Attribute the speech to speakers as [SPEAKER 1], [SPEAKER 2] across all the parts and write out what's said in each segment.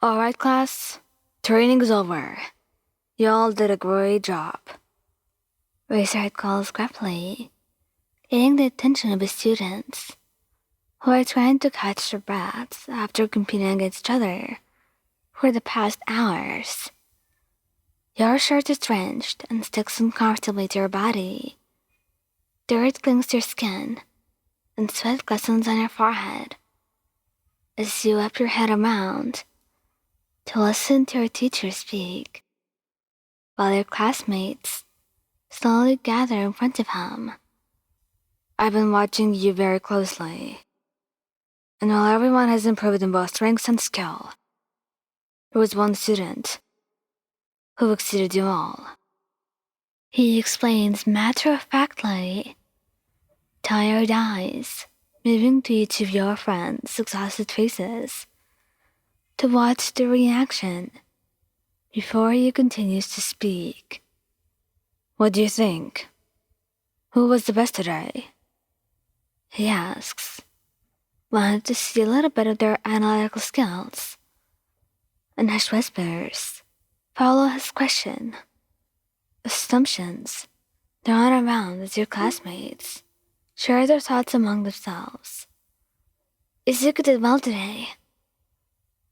[SPEAKER 1] Alright, class. Training's over. Y'all did a great job. Razorhead calls gruffly, getting the attention of his students, who are trying to catch their breaths after competing against each other for the past hours. Your shirt is drenched and sticks uncomfortably to your body. Dirt clings to your skin, and sweat glistens on your forehead as you wrap your head around to listen to your teacher speak, while your classmates slowly gather in front of him. I've been watching you very closely, and while everyone has improved in both strength and skill, there was one student who exceeded you all. He explains matter-of-factly, tired eyes moving to each of your friends' exhausted faces to watch the reaction before he continues to speak. What do you think? Who was the best today? He asks, wanted to see a little bit of their analytical skills. And hushed whispers follow his question. Assumptions thrown around as your classmates share their thoughts among themselves. Izuku did well today.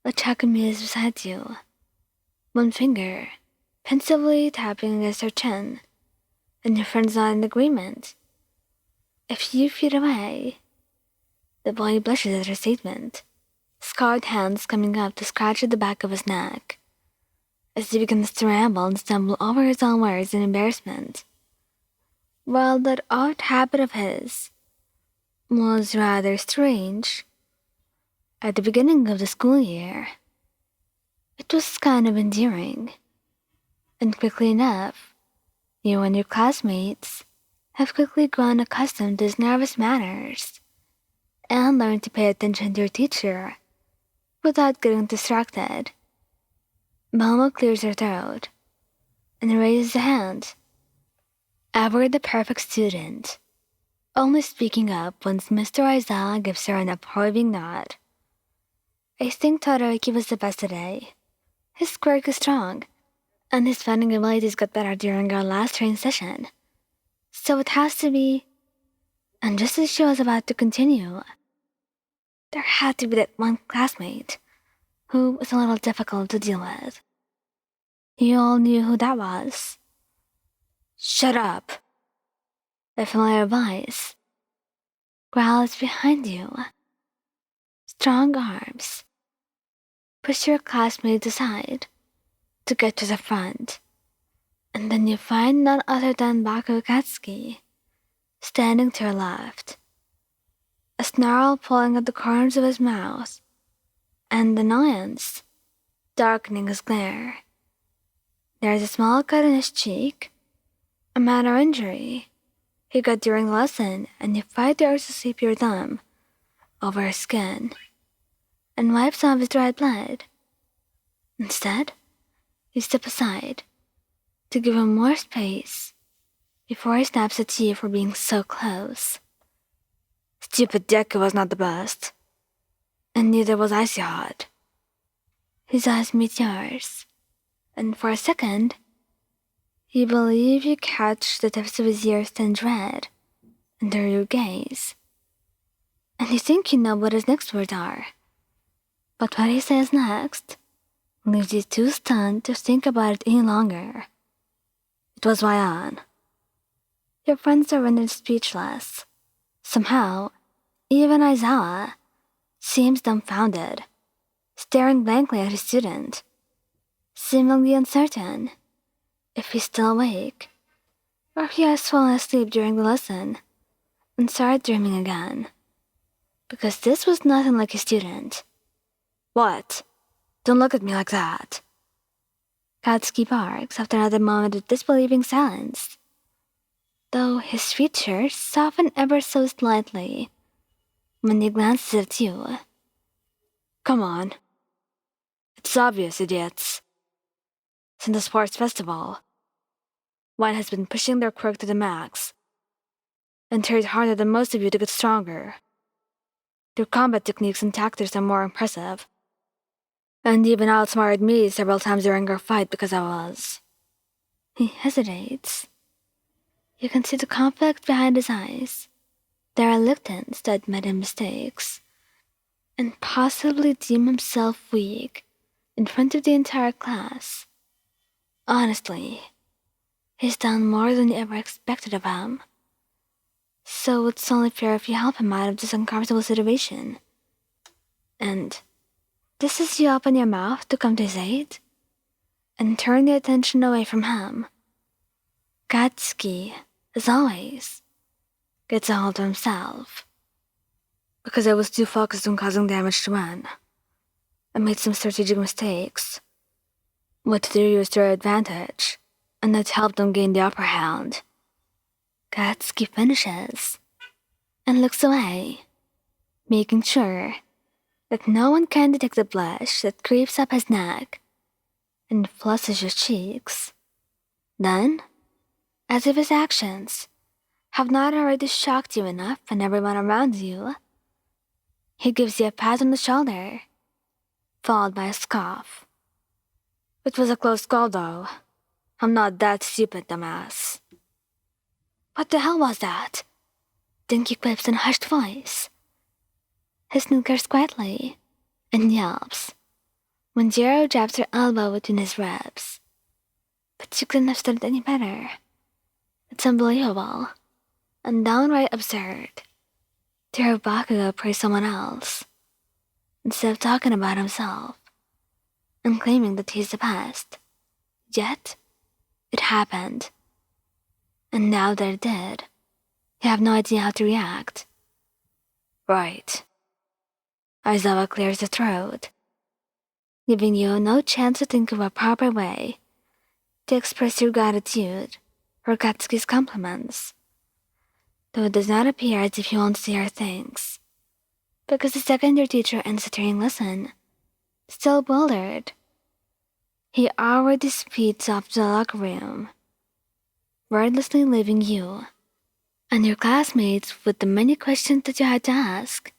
[SPEAKER 1] Lachakami is beside you, one finger pensively tapping against her chin, and your friend's not in agreement. A few feet away, the boy blushes at her statement, scarred hands coming up to scratch at the back of his neck, as he begins to ramble and stumble over his own words in embarrassment. While that odd habit of his was rather strange, at the beginning of the school year, it was kind of endearing, and quickly enough, you and your classmates have quickly grown accustomed to his nervous manners and learned to pay attention to your teacher without getting distracted. Momo clears her throat and raises a hand. Ever the perfect student, only speaking up once Mr. Aizawa gives her an approving nod. I think Todoroki was the best today. His quirk is strong, and his fighting abilities got better during our last training session. So it has to be. And just as she was about to continue, there had to be that one classmate who was a little difficult to deal with. You all knew who that was. Shut up! A familiar voice growls behind you. Strong arms push your classmates aside to get to the front, and then you find none other than Bakugou standing to your left, a snarl pulling at the corners of his mouth, and annoyance darkening his glare. There's a small cut in his cheek, a minor injury he got during the lesson, and you fight the urge to sweep your thumb over his skin and wipe some of his dried blood. Instead, you step aside to give him more space before he snaps at you for being so close. Stupid Deku was not the best, and neither was Icy Hot. His eyes meet yours, and for a second, you believe you catch the tips of his ears tinge red under your gaze, and you think you know what his next words are. But what he says next leaves you too stunned to think about it any longer. It was Ryan. Your friends are rendered speechless. Somehow, even Aizawa seems dumbfounded, staring blankly at his student, seemingly uncertain if he's still awake, or if he has fallen asleep during the lesson and started dreaming again. Because this was nothing like a student. What? Don't look at me like that. Katsuki barks after another moment of disbelieving silence, though his features soften ever so slightly when he glances at you. Come on. It's obvious, idiots. Since the sports festival, one has been pushing their quirk to the max and tried harder than most of you to get stronger. Their combat techniques and tactics are more impressive, and even outsmarted me several times during our fight because I was. He hesitates. You can see the conflict behind his eyes, the reluctance to admit his mistakes, and possibly deem himself weak in front of the entire class. Honestly, he's done more than you ever expected of him. So it's only fair if you help him out of this uncomfortable situation. And this is you open your mouth to come to his aid and turn the attention away from him. Katsuki, as always, gets a hold of himself. Because I was too focused on causing damage to Ren. I made some strategic mistakes. What to use to their advantage, and that helped them gain the upper hand. Katsuki finishes and looks away, making sure that no one can detect the blush that creeps up his neck and flushes his cheeks. Then, as if his actions have not already shocked you enough and everyone around you, he gives you a pat on the shoulder, followed by a scoff. It was a close call, though. I'm not that stupid, dumbass. What the hell was that? Dinky quips in a hushed voice. He snickers quietly and yelps when Jiro jabs her elbow between his ribs. But you couldn't have stood it any better. It's unbelievable and downright absurd to hear Bakugou praise someone else instead of talking about himself and claiming that he's the best. Yet, it happened. And now that it did, you have no idea how to react. Right. Aizawa clears the throat, giving you no chance to think of a proper way to express your gratitude for Katsuki's compliments, though it does not appear as if you won't see her thanks, because the second your teacher ends the training lesson, still bewildered, he already speeds off to the locker room, wordlessly leaving you and your classmates with the many questions that you had to ask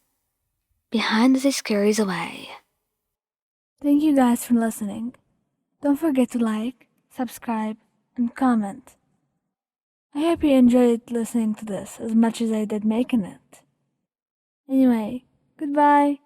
[SPEAKER 1] behind as he scurries away.
[SPEAKER 2] Thank you guys for listening. Don't forget to like, subscribe, and comment. I hope you enjoyed listening to this as much as I did making it. Anyway, goodbye.